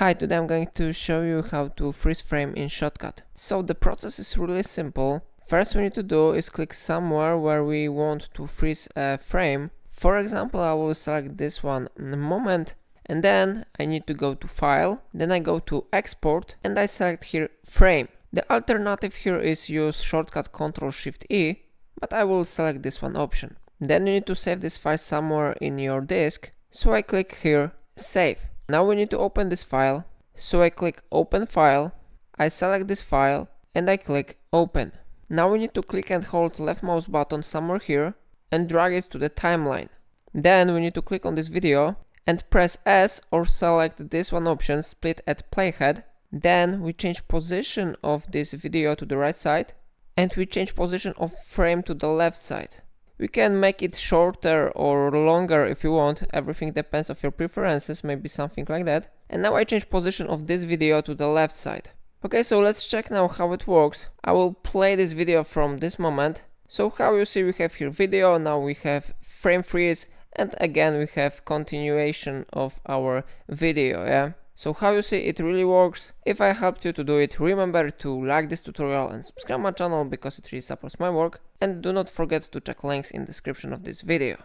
Hi, today I'm going to show you how to freeze frame in Shotcut. So the process is really simple. First we need to do is click somewhere where we want to freeze a frame. For example, I will select this one in a moment, and then I need to go to File, then I go to Export, and I select here Frame. The alternative here is use shortcut Ctrl-Shift-E, but I will select this one option. Then you need to save this file somewhere in your disk, so I click here Save. Now we need to open this file, so I click Open File, I select this file, and I click Open. Now we need to click and hold left mouse button somewhere here and drag it to the timeline. Then we need to click on this video and press S or select this one option, Split at Playhead. Then we change position of this video to the right side, and we change position of frame to the left side. We can make it shorter or longer if you want, everything depends on your preferences, maybe something like that. And now I change position of this video to the left side. Okay, so let's check now how it works. I will play this video from this moment. So how you see, we have here video, now we have frame freeze, and again we have continuation of our video, yeah? So how you see, it really works. If I helped you to do it, remember to like this tutorial and subscribe my channel because it really supports my work. And do not forget to check links in the description of this video.